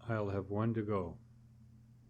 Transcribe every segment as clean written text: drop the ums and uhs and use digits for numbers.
I'll have one to go.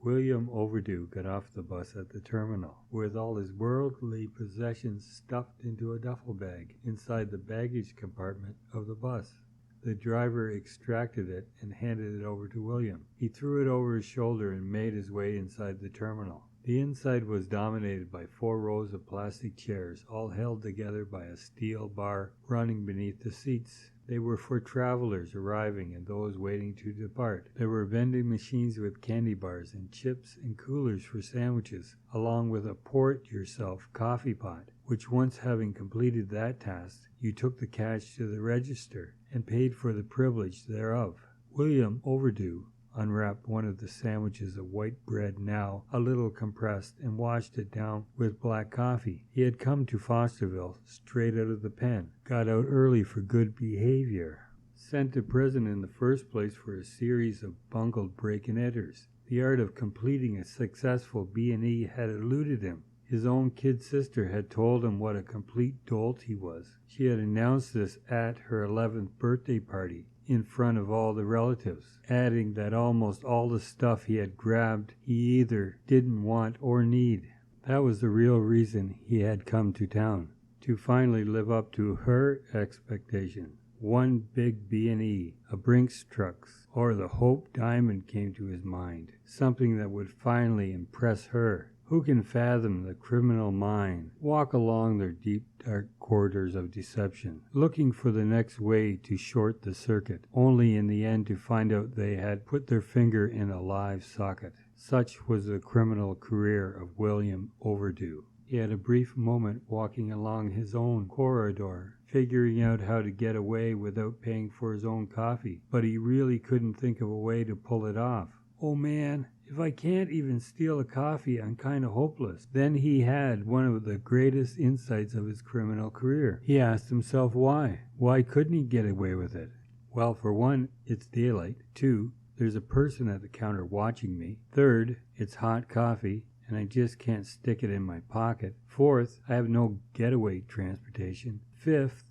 William Overdue got off the bus at the terminal, with all his worldly possessions stuffed into a duffel bag inside the baggage compartment of the bus. The driver extracted it and handed it over to William. He threw it over his shoulder and made his way inside the terminal. The inside was dominated by 4 rows of plastic chairs, all held together by a steel bar running beneath the seats. They were for travelers arriving and those waiting to depart. There were vending machines with candy bars and chips and coolers for sandwiches, along with a pour-it-yourself coffee pot, which once having completed that task, you took the cash to the register and paid for the privilege thereof. William Overdue unwrapped one of the sandwiches of white bread, now a little compressed, and washed it down with black coffee. He had come to Fosterville straight out of the pen, got out early for good behavior, sent to prison in the first place for a series of bungled break-and-enters. The art of completing a successful B&E had eluded him. His own kid sister had told him what a complete dolt he was. She had announced this at her 11th birthday party, in front of all the relatives, adding that almost all the stuff he had grabbed he either didn't want or need. That was the real reason he had come to town, to finally live up to her expectation. One big B&E, a Brinks trucks, or the Hope Diamond came to his mind, something that would finally impress her. Who can fathom the criminal mind, walk along their deep, dark corridors of deception, looking for the next way to short the circuit, only in the end to find out they had put their finger in a live socket? Such was the criminal career of William Overdue. He had a brief moment walking along his own corridor, figuring out how to get away without paying for his own coffee, but he really couldn't think of a way to pull it off. Oh man, if I can't even steal a coffee, I'm kind of hopeless. Then he had one of the greatest insights of his criminal career. He asked himself why. Why couldn't he get away with it? Well, for one, it's daylight. 2, there's a person at the counter watching me. 3rd, it's hot coffee, and I just can't stick it in my pocket. 4th, I have no getaway transportation. 5th,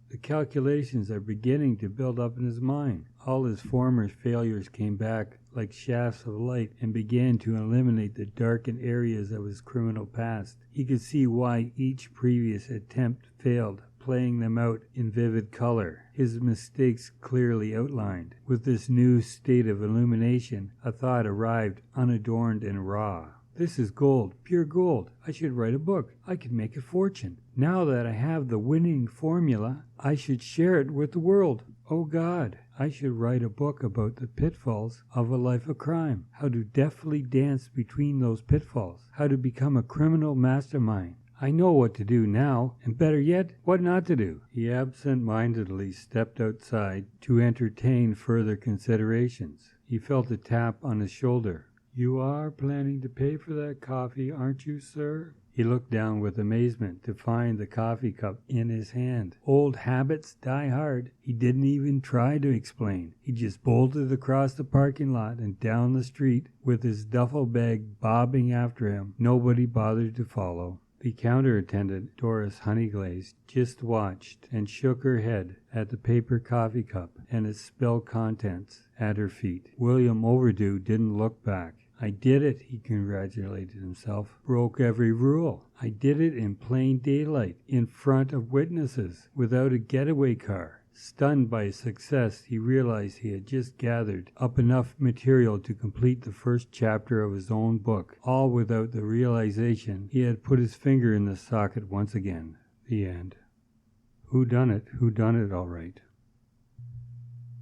the calculations are beginning to build up in his mind. All his former failures came back like shafts of light and began to eliminate the darkened areas of his criminal past. He could see why each previous attempt failed, playing them out in vivid color, his mistakes clearly outlined. With this new state of illumination, a thought arrived unadorned and raw. This is gold, pure gold. I should write a book. I could make a fortune. Now that I have the winning formula, I should share it with the world. Oh God, I should write a book about the pitfalls of a life of crime, how to deftly dance between those pitfalls, how to become a criminal mastermind. I know what to do now, and better yet, what not to do. He absent-mindedly stepped outside to entertain further considerations. He felt a tap on his shoulder. "You are planning to pay for that coffee, aren't you, sir?" He looked down with amazement to find the coffee cup in his hand. Old habits die hard. He didn't even try to explain. He just bolted across the parking lot and down the street with his duffel bag bobbing after him. Nobody bothered to follow. The counter attendant, Doris Honeyglaze, just watched and shook her head at the paper coffee cup and its spilled contents at her feet. William Overdue didn't look back. "I did it," he congratulated himself. "Broke every rule. I did it in plain daylight, in front of witnesses, without a getaway car." Stunned by his success, he realized he had just gathered up enough material to complete the first chapter of his own book, all without the realization he had put his finger in the socket once again. The end. Who done it all right.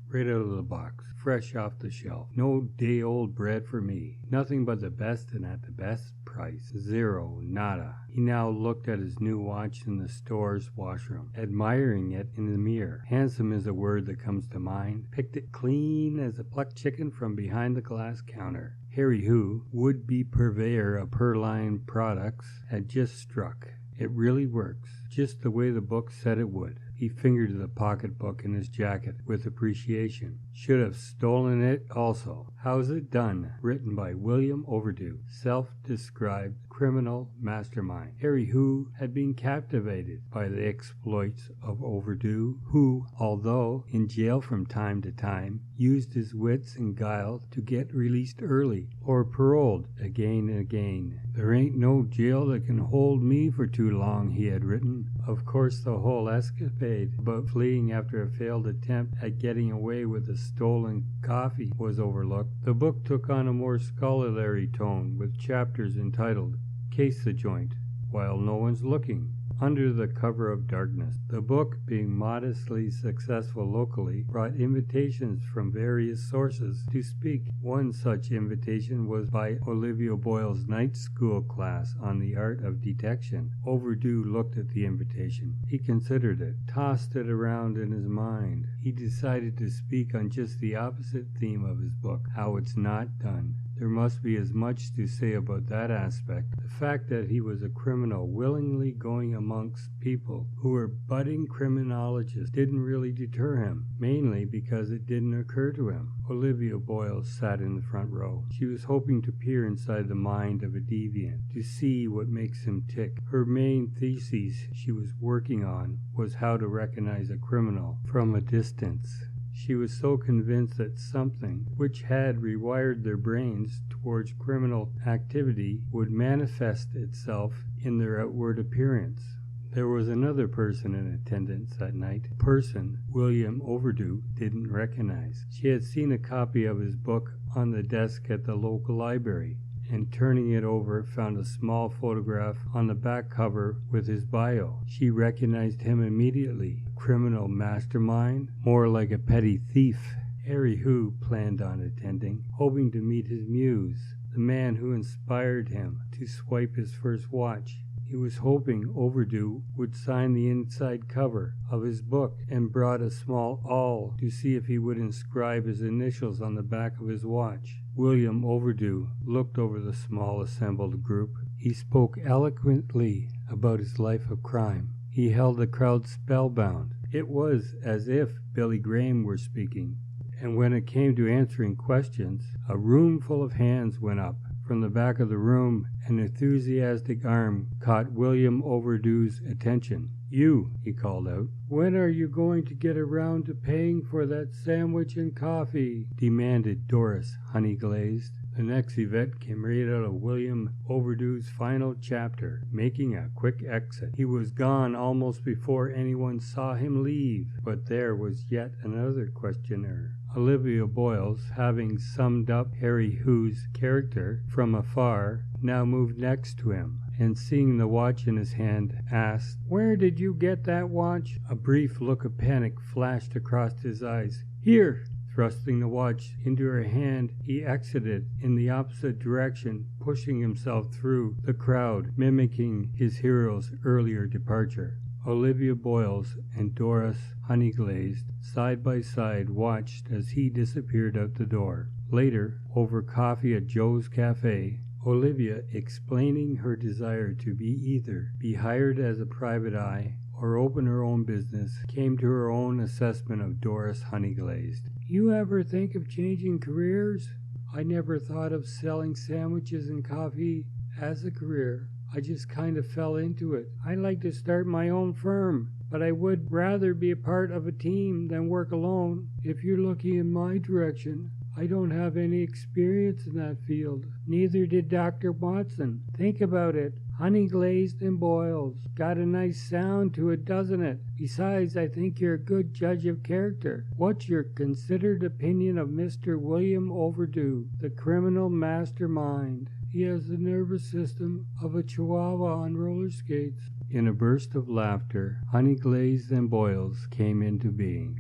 Right out of the box, fresh off the shelf. No day-old bread for me. Nothing but the best and at the best price. Zero, nada. He now looked at his new watch in the store's washroom, admiring it in the mirror. Handsome is a word that comes to mind. Picked it clean as a plucked chicken from behind the glass counter. Harry, who, would-be purveyor of Purline products, had just struck. It really works, just the way the book said it would. He fingered the pocketbook in his jacket with appreciation. should have stolen it also. How's It Done? Written by William Overdue, self-described criminal mastermind. Harry Hoo had been captivated by the exploits of Overdue, who, although in jail from time to time, used his wits and guile to get released early or paroled again and again. "There ain't no jail that can hold me for too long," he had written. Of course, the whole escapade about fleeing after a failed attempt at getting away with a stolen coffee was overlooked. The book took on a more scholarly tone, with chapters entitled "Case the Joint," "While No One's Looking," "Under the Cover of Darkness." The book, being modestly successful locally, brought invitations from various sources to speak. One such invitation was by Olivia Boyle's night school class on the art of detection. Overdue looked at the invitation. He considered it, tossed it around in his mind. He decided to speak on just the opposite theme of his book, how it's not done. There must be as much to say about that aspect. The fact that he was a criminal willingly going amongst people who were budding criminologists didn't really deter him, mainly because it didn't occur to him. Olivia Boyle sat in the front row. She was hoping to peer inside the mind of a deviant, to see what makes him tick. Her main thesis she was working on was how to recognize a criminal from a distance. She was so convinced that something which had rewired their brains towards criminal activity would manifest itself in their outward appearance. There was another person in attendance that night, a person William Overdue didn't recognize. She had seen a copy of his book on the desk at the local library, and turning it over found a small photograph on the back cover with his bio. She recognized him immediately. Criminal mastermind? More like a petty thief. Harry Hoo planned on attending, hoping to meet his muse, the man who inspired him to swipe his first watch. He was hoping Overdue would sign the inside cover of his book, and brought a small awl to see if he would inscribe his initials on the back of his watch. William Overdue looked over the small assembled group. He spoke eloquently about his life of crime. He held the crowd spellbound. It was as if Billy Graham were speaking. And when it came to answering questions, a room full of hands went up. From the back of the room, an enthusiastic arm caught William Overdue's attention. "You," he called out. "When are you going to get around to paying for that sandwich and coffee?" demanded Doris, honey-glazed. The next event came right out of William Overdue's final chapter, making a quick exit. He was gone almost before anyone saw him leave, but there was yet another questioner. Olivia Boyles, having summed up Harry Hoo's character from afar, now moved next to him, and seeing the watch in his hand, asked, "Where did you get that watch?" A brief look of panic flashed across his eyes. "Here!" Thrusting the watch into her hand, he exited in the opposite direction, pushing himself through the crowd, mimicking his hero's earlier departure. Olivia Boyles and Doris, honey-glazed, side by side, watched as he disappeared out the door. Later, over coffee at Joe's Cafe, Olivia, explaining her desire to either be hired as a private eye or open her own business, came to her own assessment of Doris, honey-glazed. "You ever think of changing careers? I never thought of selling sandwiches and coffee as a career. I just kind of fell into it. I'd like to start my own firm, but I would rather be a part of a team than work alone. If you're looking in my direction, I don't have any experience in that field. Neither did Dr. Watson. Think about it. Honey-glazed and Boyles. Got a nice sound to it, doesn't it? Besides, I think you're a good judge of character. What's your considered opinion of Mr. William Overdue, the criminal mastermind? He has the nervous system of a chihuahua on roller skates." In a burst of laughter, Honey-glazed and Boyles came into being.